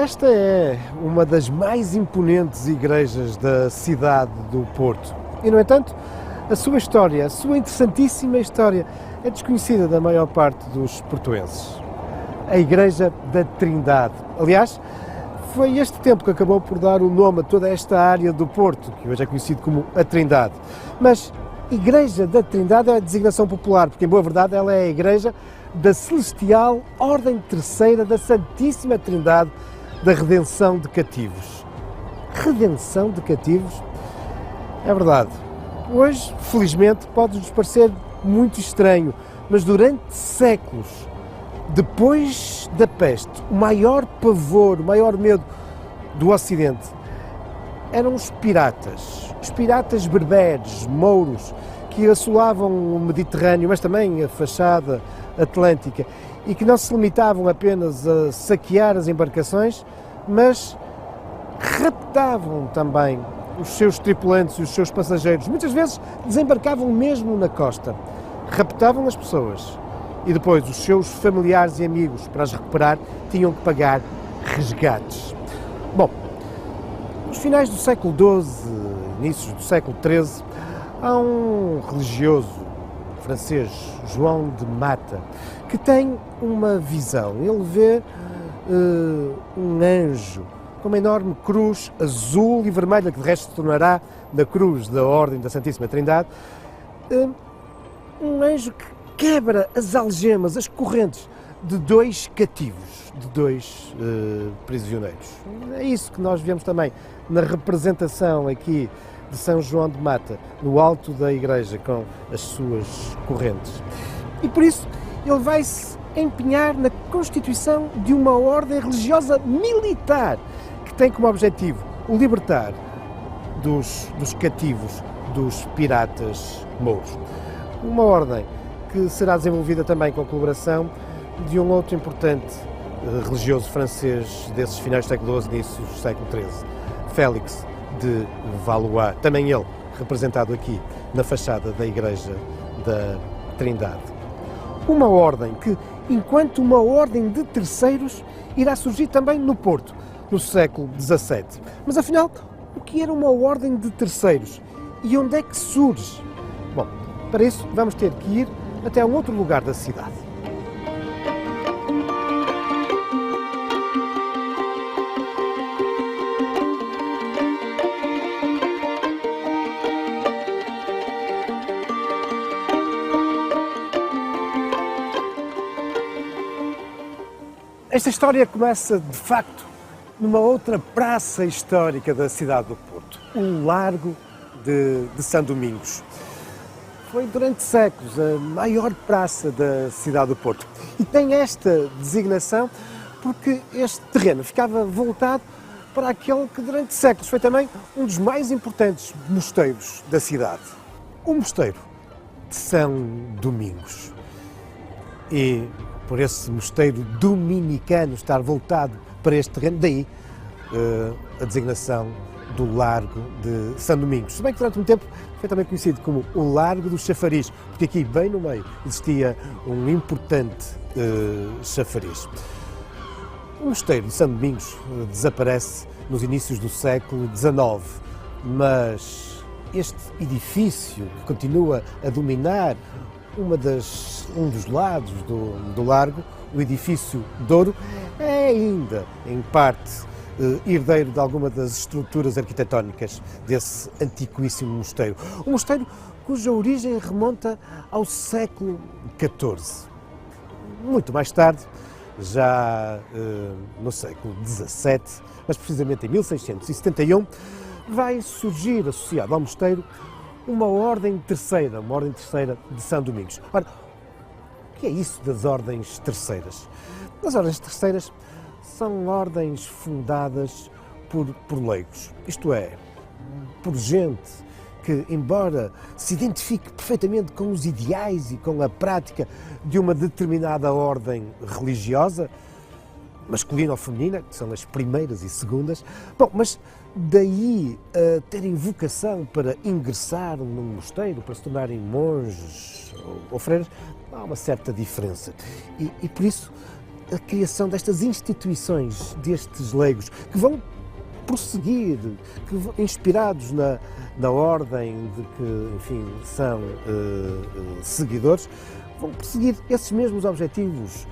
Esta é uma das mais imponentes igrejas da cidade do Porto. E, no entanto, a sua história, a sua interessantíssima história, é desconhecida da maior parte dos portuenses. A Igreja da Trindade. Aliás, foi este templo que acabou por dar o nome a toda esta área do Porto, que hoje é conhecido como a Trindade. Mas Igreja da Trindade é a designação popular, porque, em boa verdade, ela é a Igreja da Celestial Ordem Terceira da Santíssima Trindade da Redenção de Cativos. Redenção de cativos? É verdade. Hoje, felizmente, pode-nos parecer muito estranho, mas durante séculos, depois da peste, o maior pavor, o maior medo do Ocidente eram os piratas berberes, mouros, que assolavam o Mediterrâneo, mas também a fachada atlântica, e que não se limitavam apenas a saquear as embarcações, mas raptavam também os seus tripulantes e os seus passageiros. Muitas vezes desembarcavam mesmo na costa, raptavam as pessoas e depois os seus familiares e amigos, para as recuperar, tinham que pagar resgates. Bom, nos finais do século XII, inícios do século XIII, há um religioso francês, João de Mata, que tem uma visão. Ele vê um anjo com uma enorme cruz azul e vermelha, que de resto se tornará na cruz da Ordem da Santíssima Trindade, um anjo que quebra as algemas, as correntes de dois cativos, de dois prisioneiros. É isso que nós vemos também na representação aqui de São João de Mata, no alto da igreja, com as suas correntes. E por isso ele vai-se empenhar na constituição de uma ordem religiosa militar que tem como objetivo o libertar dos cativos, dos piratas mouros. Uma ordem que será desenvolvida também com a colaboração de um outro importante religioso francês desses finais do século XII, inícios do século XIII, Félix de Valois, também ele representado aqui na fachada da Igreja da Trindade. Uma ordem que, enquanto uma ordem de terceiros, irá surgir também no Porto, no século XVII. Mas afinal, o que era uma ordem de terceiros? E onde é que surge? Bom, para isso vamos ter que ir até um outro lugar da cidade. Esta história começa, de facto, numa outra praça histórica da cidade do Porto, o Largo de São Domingos. Foi durante séculos a maior praça da cidade do Porto e tem esta designação porque este terreno ficava voltado para aquele que durante séculos foi também um dos mais importantes mosteiros da cidade, o Mosteiro de São Domingos. E por esse mosteiro dominicano estar voltado para este terreno, daí a designação do Largo de São Domingos. Se bem que durante um tempo foi também conhecido como o Largo do Chafariz, porque aqui bem no meio existia um importante chafariz. O mosteiro de São Domingos desaparece nos inícios do século XIX, mas este edifício que continua a dominar um dos lados do largo, o edifício Douro, é ainda, em parte, herdeiro de alguma das estruturas arquitetónicas desse antiquíssimo mosteiro. Um mosteiro cuja origem remonta ao século XIV. Muito mais tarde, já no século XVII, mas precisamente em 1671, vai surgir, associado ao mosteiro, uma ordem terceira de São Domingos. Ora, o que é isso das ordens terceiras? As ordens terceiras são ordens fundadas por leigos, isto é, por gente que, embora se identifique perfeitamente com os ideais e com a prática de uma determinada ordem religiosa, masculina ou feminina, que são as primeiras e segundas, bom, mas daí a terem vocação para ingressar num mosteiro, para se tornarem monges ou freiras, há uma certa diferença. E por isso a criação destas instituições, destes leigos, que vão prosseguir, inspirados na ordem de que, enfim, são seguidores, vão prosseguir esses mesmos objetivos,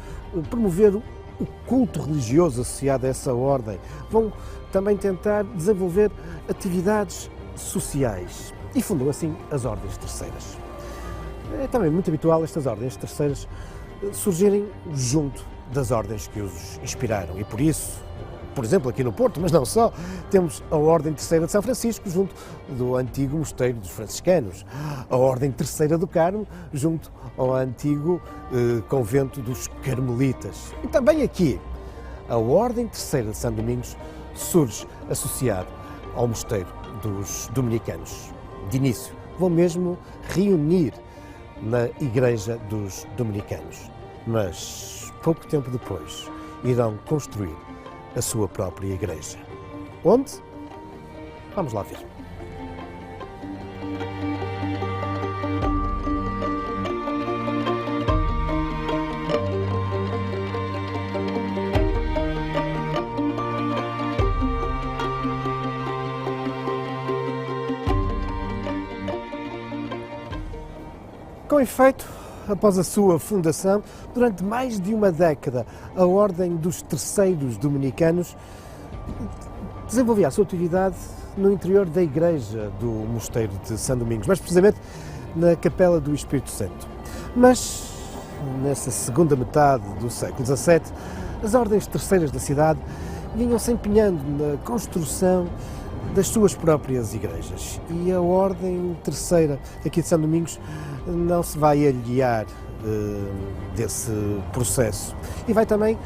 promover o culto religioso associado a essa ordem, vão também tentar desenvolver atividades sociais e fundam assim as ordens terceiras. É também muito habitual estas ordens terceiras surgirem junto das ordens que os inspiraram e por isso, por exemplo, aqui no Porto, mas não só, temos a Ordem Terceira de São Francisco junto do antigo Mosteiro dos Franciscanos, a Ordem Terceira do Carmo junto ao antigo Convento dos Carmelitas. E também aqui, a Ordem Terceira de São Domingos surge associado ao Mosteiro dos Dominicanos. De início, vão mesmo reunir na Igreja dos Dominicanos, mas pouco tempo depois irão construir a sua própria igreja. Onde? Vamos lá ver. Com efeito, após a sua fundação, durante mais de uma década, a Ordem dos Terceiros Dominicanos desenvolvia a sua atividade no interior da igreja do Mosteiro de São Domingos, mais precisamente na Capela do Espírito Santo. Mas, nessa segunda metade do século XVII, as ordens terceiras da cidade vinham se empenhando na construção das suas próprias igrejas. E a Ordem Terceira aqui de São Domingos não se vai aliar desse processo e vai também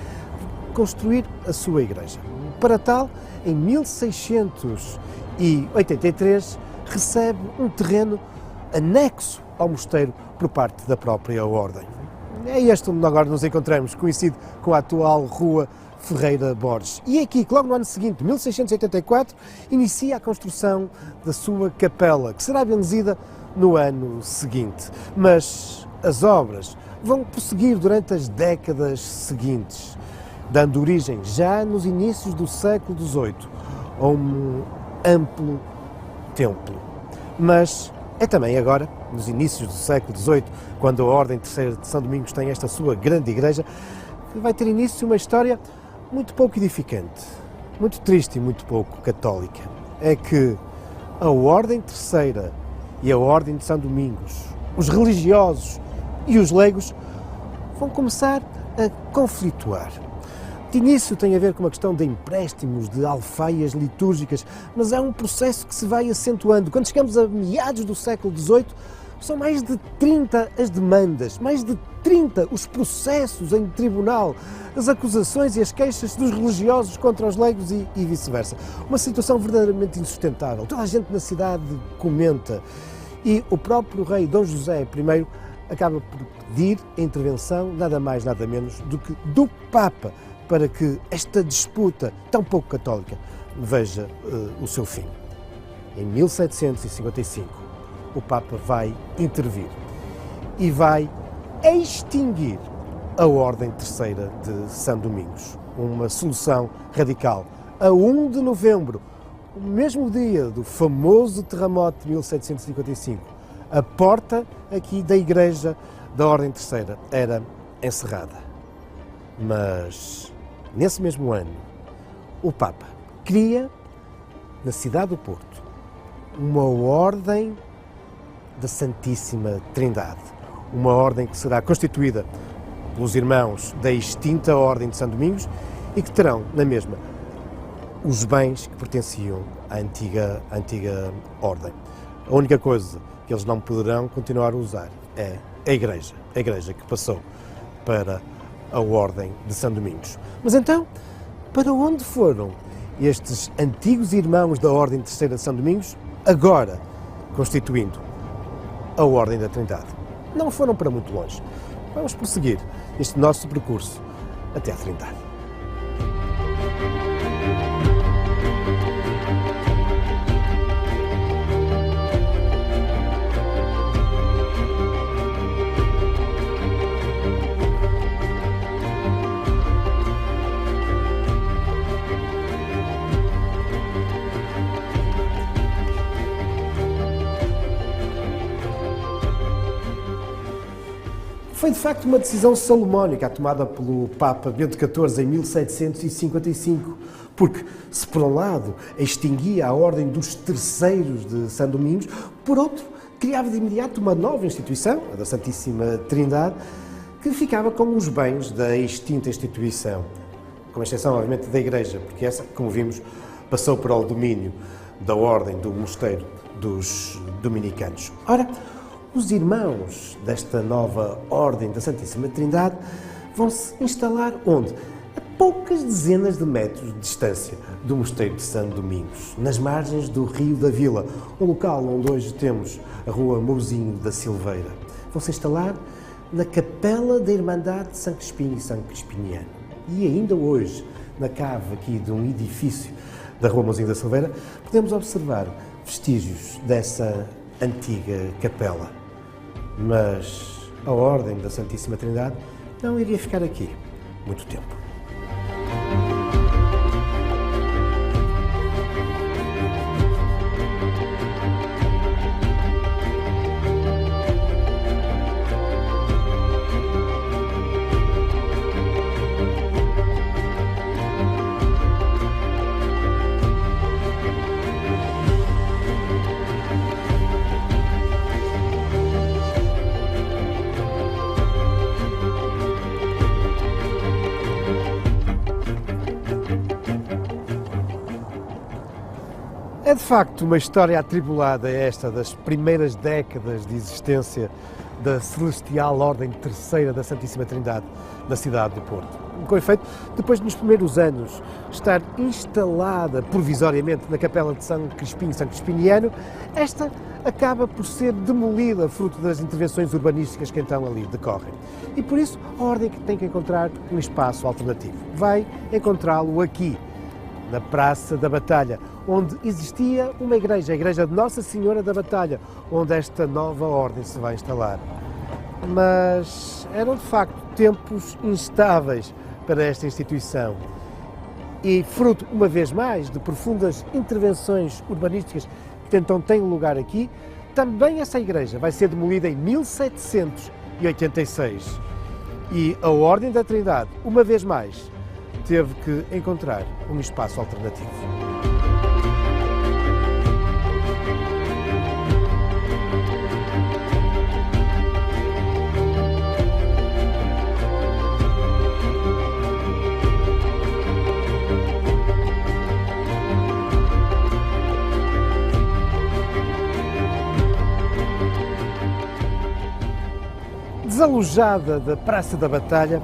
construir a sua igreja. Para tal, em 1683, recebe um terreno anexo ao mosteiro por parte da própria Ordem. É este onde agora nos encontramos, coincide com a atual Rua Ferreira Borges. E é aqui que logo no ano seguinte, 1684, inicia a construção da sua capela, que será benzida no ano seguinte. Mas as obras vão prosseguir durante as décadas seguintes, dando origem, já nos inícios do século XVIII, a um amplo templo. Mas é também agora, nos inícios do século XVIII, quando a Ordem Terceira de São Domingos tem esta sua grande igreja, que vai ter início uma história muito pouco edificante, muito triste e muito pouco católica. É que a Ordem Terceira e a Ordem de São Domingos, os religiosos e os leigos, vão começar a conflituar. De início tem a ver com uma questão de empréstimos, de alfaias litúrgicas, mas é um processo que se vai acentuando. Quando chegamos a meados do século XVIII, são mais de 30 as demandas, mais de 30 os processos em tribunal, as acusações e as queixas dos religiosos contra os leigos e vice-versa. Uma situação verdadeiramente insustentável. Toda a gente na cidade comenta e o próprio rei Dom José I acaba por pedir a intervenção, nada mais, nada menos do que do Papa, para que esta disputa tão pouco católica veja o seu fim. Em 1755, o Papa vai intervir e vai extinguir a Ordem Terceira de São Domingos. Uma solução radical. A 1 de novembro, o mesmo dia do famoso terremoto de 1755, a porta aqui da igreja da Ordem Terceira era encerrada. Mas, nesse mesmo ano, o Papa cria, na cidade do Porto, uma Ordem da Santíssima Trindade. Uma ordem que será constituída pelos irmãos da extinta Ordem de São Domingos e que terão, na mesma, os bens que pertenciam à antiga Ordem. A única coisa que eles não poderão continuar a usar é a igreja que passou para a Ordem de São Domingos. Mas então, para onde foram estes antigos irmãos da Ordem Terceira de São Domingos, agora constituindo a Ordem da Trindade? Não foram para muito longe. Vamos prosseguir este nosso percurso até a Trindade. Foi de facto uma decisão salomónica tomada pelo Papa Bento XIV em 1755, porque se por um lado extinguia a Ordem dos Terceiros de São Domingos, por outro criava de imediato uma nova instituição, a da Santíssima Trindade, que ficava com os bens da extinta instituição, com exceção obviamente da Igreja, porque essa, como vimos, passou para o domínio da Ordem do Mosteiro dos Dominicanos. Ora, os irmãos desta nova Ordem da Santíssima Trindade vão-se instalar onde? A poucas dezenas de metros de distância do Mosteiro de São Domingos, nas margens do Rio da Vila, um local onde hoje temos a Rua Mouzinho da Silveira. Vão-se instalar na Capela da Irmandade de São Crispim e São Crispiniano. E ainda hoje, na cave aqui de um edifício da Rua Mouzinho da Silveira, podemos observar vestígios dessa antiga capela. Mas a Ordem da Santíssima Trindade não iria ficar aqui muito tempo. É de facto uma história atribulada esta das primeiras décadas de existência da Celestial Ordem Terceira da Santíssima Trindade na cidade do Porto. Com efeito, depois de nos primeiros anos estar instalada provisoriamente na Capela de São Crispim e São Crispiniano, esta acaba por ser demolida fruto das intervenções urbanísticas que então ali decorrem. E por isso a Ordem tem que encontrar um espaço alternativo. Vai encontrá-lo aqui, na Praça da Batalha, onde existia uma igreja, a Igreja de Nossa Senhora da Batalha, onde esta nova ordem se vai instalar. Mas eram de facto tempos instáveis para esta instituição e fruto, uma vez mais, de profundas intervenções urbanísticas que então têm lugar aqui, também essa igreja vai ser demolida em 1786 e a Ordem da Trindade, uma vez mais, teve que encontrar um espaço alternativo. Desalojada da Praça da Batalha,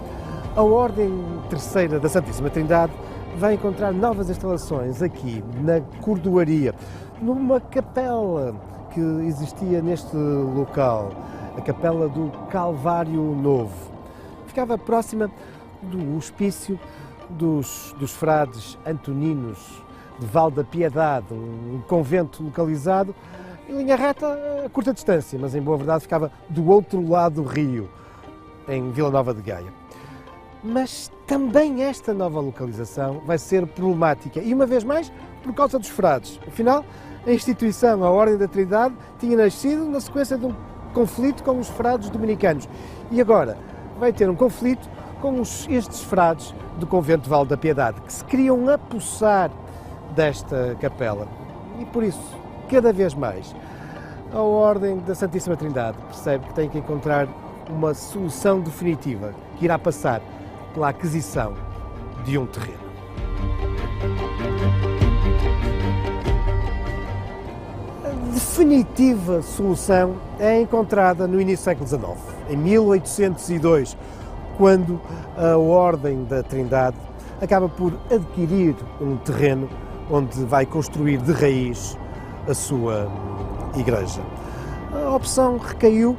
a Ordem Terceira da Santíssima Trindade vai encontrar novas instalações aqui na Cordoaria, numa capela que existia neste local, a Capela do Calvário Novo. Ficava próxima do hospício dos frades antoninos de Val da Piedade, um convento localizado em linha reta a curta distância, mas em boa verdade ficava do outro lado do rio, em Vila Nova de Gaia. Mas também esta nova localização vai ser problemática e, uma vez mais, por causa dos frades. Afinal, a instituição, a Ordem da Trindade, tinha nascido na sequência de um conflito com os frades dominicanos e agora vai ter um conflito com estes frades do convento de Val da Piedade, que se queriam apossar desta capela. E por isso, cada vez mais, a Ordem da Santíssima Trindade percebe que tem que encontrar uma solução definitiva que irá passar pela aquisição de um terreno. A definitiva solução é encontrada no início do século XIX, em 1802, quando a Ordem da Trindade acaba por adquirir um terreno onde vai construir de raiz a sua igreja. A opção recaiu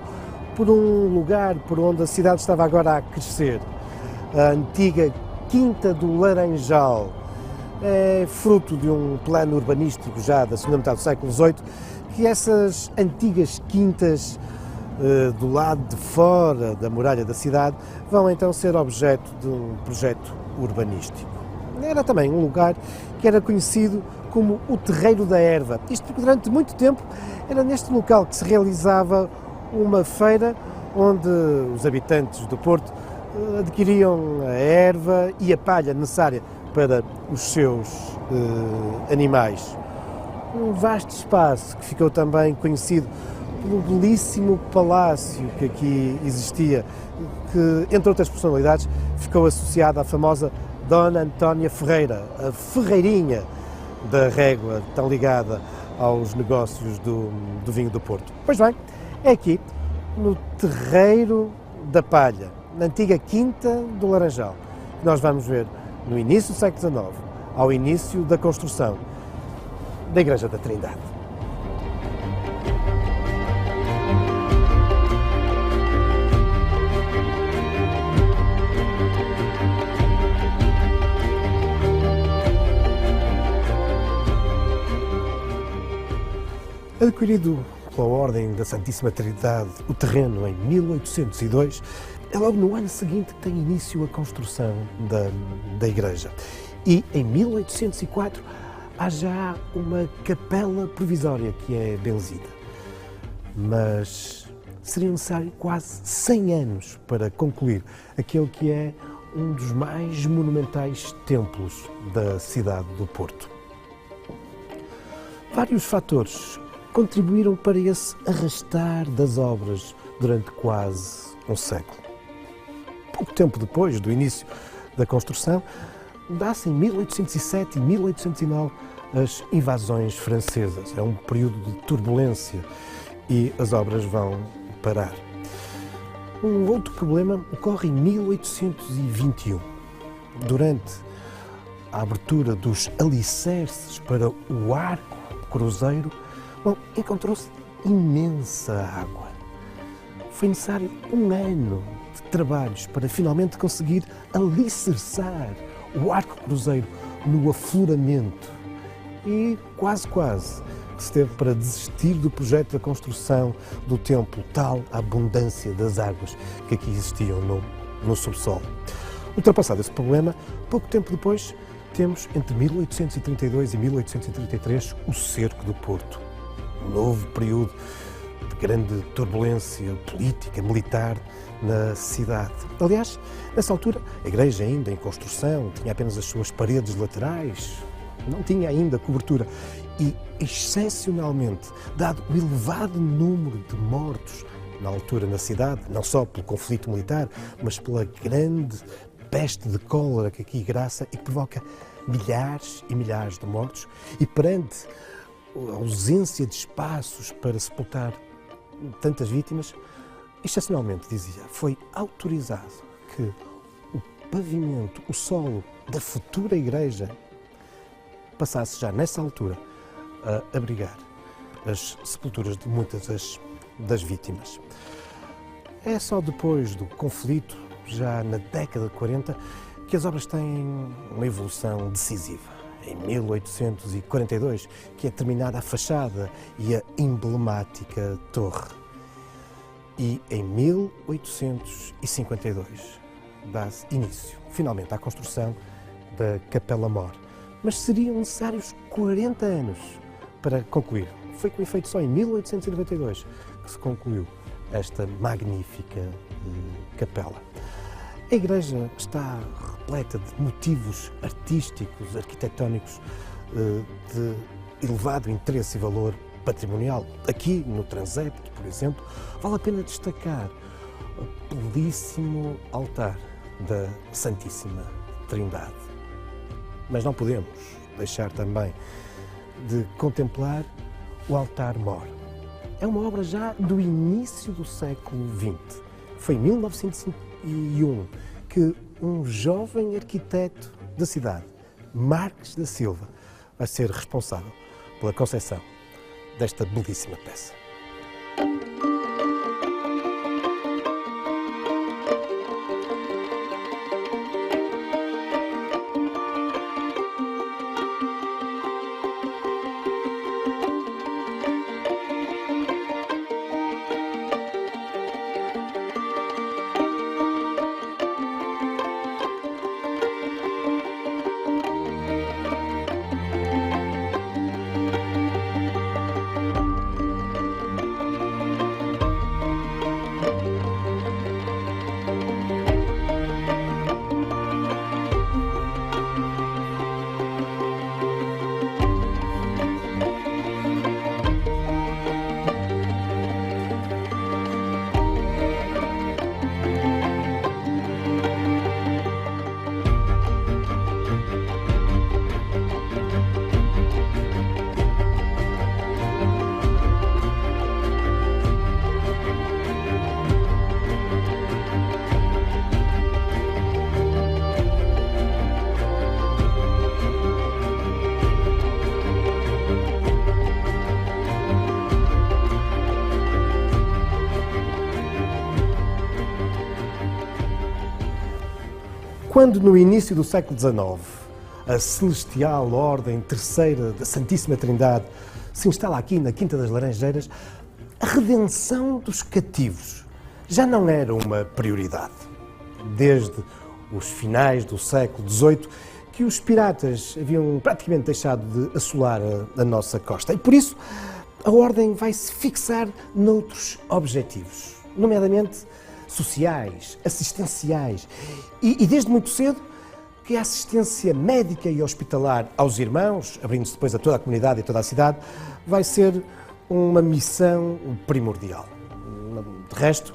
por um lugar por onde a cidade estava agora a crescer. A antiga Quinta do Laranjal é fruto de um plano urbanístico já da segunda metade do século XVIII, que essas antigas quintas do lado de fora da muralha da cidade vão então ser objeto de um projeto urbanístico. Era também um lugar que era conhecido como o Terreiro da Erva, isto porque durante muito tempo era neste local que se realizava uma feira onde os habitantes do Porto adquiriam a erva e a palha necessária para os seus animais. Um vasto espaço que ficou também conhecido pelo belíssimo palácio que aqui existia, que, entre outras personalidades, ficou associado à famosa Dona Antónia Ferreira, a ferreirinha da régua, tão ligada aos negócios do vinho do Porto. Pois bem, é aqui, no Terreiro da Palha, na antiga Quinta do Laranjal, que nós vamos ver no início do século XIX, ao início da construção da Igreja da Trindade. Adquirido pela Ordem da Santíssima Trindade o terreno em 1802, é logo no ano seguinte que tem início a construção da igreja. E em 1804 há já uma capela provisória que é benzida. Mas seria necessário quase 100 anos para concluir aquele que é um dos mais monumentais templos da cidade do Porto. Vários fatores contribuíram para esse arrastar das obras durante quase um século. Pouco tempo depois do início da construção, dá-se em 1807 e 1809 as invasões francesas. É um período de turbulência e as obras vão parar. Um outro problema ocorre em 1821. Durante a abertura dos alicerces para o arco cruzeiro, encontrou-se imensa água. Foi necessário um ano de trabalhos para finalmente conseguir alicerçar o arco cruzeiro no afloramento e quase que se teve para desistir do projeto da construção do templo, tal a abundância das águas que aqui existiam no subsolo. Ultrapassado esse problema, pouco tempo depois, temos entre 1832 e 1833 o Cerco do Porto. Um novo período de grande turbulência política, militar na cidade. Aliás, nessa altura, a igreja ainda em construção, tinha apenas as suas paredes laterais, não tinha ainda cobertura e, excepcionalmente, dado o elevado número de mortos na altura na cidade, não só pelo conflito militar, mas pela grande peste de cólera que aqui graça e que provoca milhares e milhares de mortos, e perante a ausência de espaços para sepultar tantas vítimas, excepcionalmente, dizia, foi autorizado que o pavimento, o solo da futura igreja passasse já nessa altura a abrigar as sepulturas de muitas das vítimas. É só depois do conflito, já na década de 40, que as obras têm uma evolução decisiva. Em 1842, que é terminada a fachada e a emblemática torre. E em 1852 dá-se início, finalmente, à construção da Capela Mor. Mas seriam necessários 40 anos para concluir. Foi com efeito só em 1892 que se concluiu esta magnífica capela. A igreja está repleta de motivos artísticos, arquitetónicos de elevado interesse e valor patrimonial. Aqui no transepto, por exemplo, vale a pena destacar o belíssimo altar da Santíssima Trindade. Mas não podemos deixar também de contemplar o altar mor. É uma obra já do início do século XX. Foi em 1901 que um jovem arquiteto da cidade, Marques da Silva, vai ser responsável pela concepção desta belíssima peça. Quando no início do século XIX a celestial Ordem Terceira da Santíssima Trindade se instala aqui na Quinta das Laranjeiras, a redenção dos cativos já não era uma prioridade. Desde os finais do século XVIII que os piratas haviam praticamente deixado de assolar a nossa costa. E por isso a Ordem vai se fixar noutros objetivos, nomeadamente sociais, assistenciais e desde muito cedo que a assistência médica e hospitalar aos irmãos, abrindo-se depois a toda a comunidade e toda a cidade, vai ser uma missão primordial. De resto,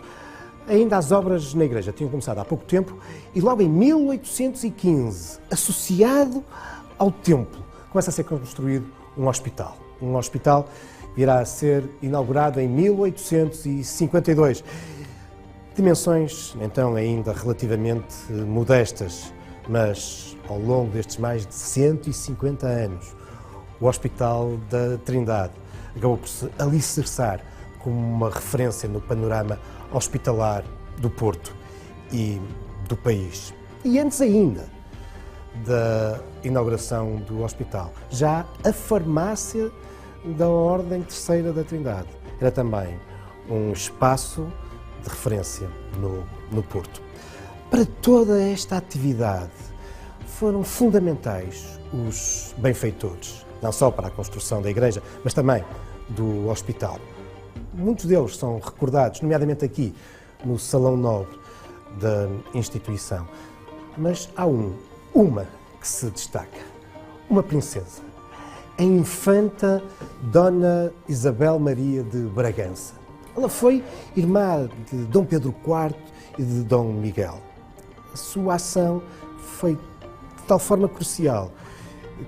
ainda as obras na igreja tinham começado há pouco tempo e logo em 1815, associado ao templo, começa a ser construído um hospital. Um hospital virá a ser inaugurado em 1852. Dimensões, então, ainda relativamente modestas, mas ao longo destes mais de 150 anos, o Hospital da Trindade acabou por se alicerçar como uma referência no panorama hospitalar do Porto e do país. E antes ainda da inauguração do hospital, já a farmácia da Ordem Terceira da Trindade era também um espaço de referência no Porto. Para toda esta atividade foram fundamentais os benfeitores, não só para a construção da igreja, mas também do hospital. Muitos deles são recordados, nomeadamente aqui no Salão Nobre da instituição. Mas há uma que se destaca, uma princesa, a infanta Dona Isabel Maria de Bragança. Ela foi irmã de Dom Pedro IV e de Dom Miguel. A sua ação foi de tal forma crucial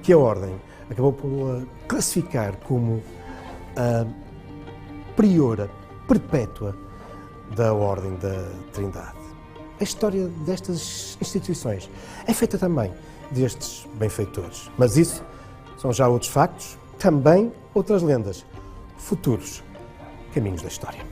que a Ordem acabou por a classificar como a priora perpétua da Ordem da Trindade. A história destas instituições é feita também destes benfeitores, mas isso são já outros factos, também outras lendas, futuros caminhos da história.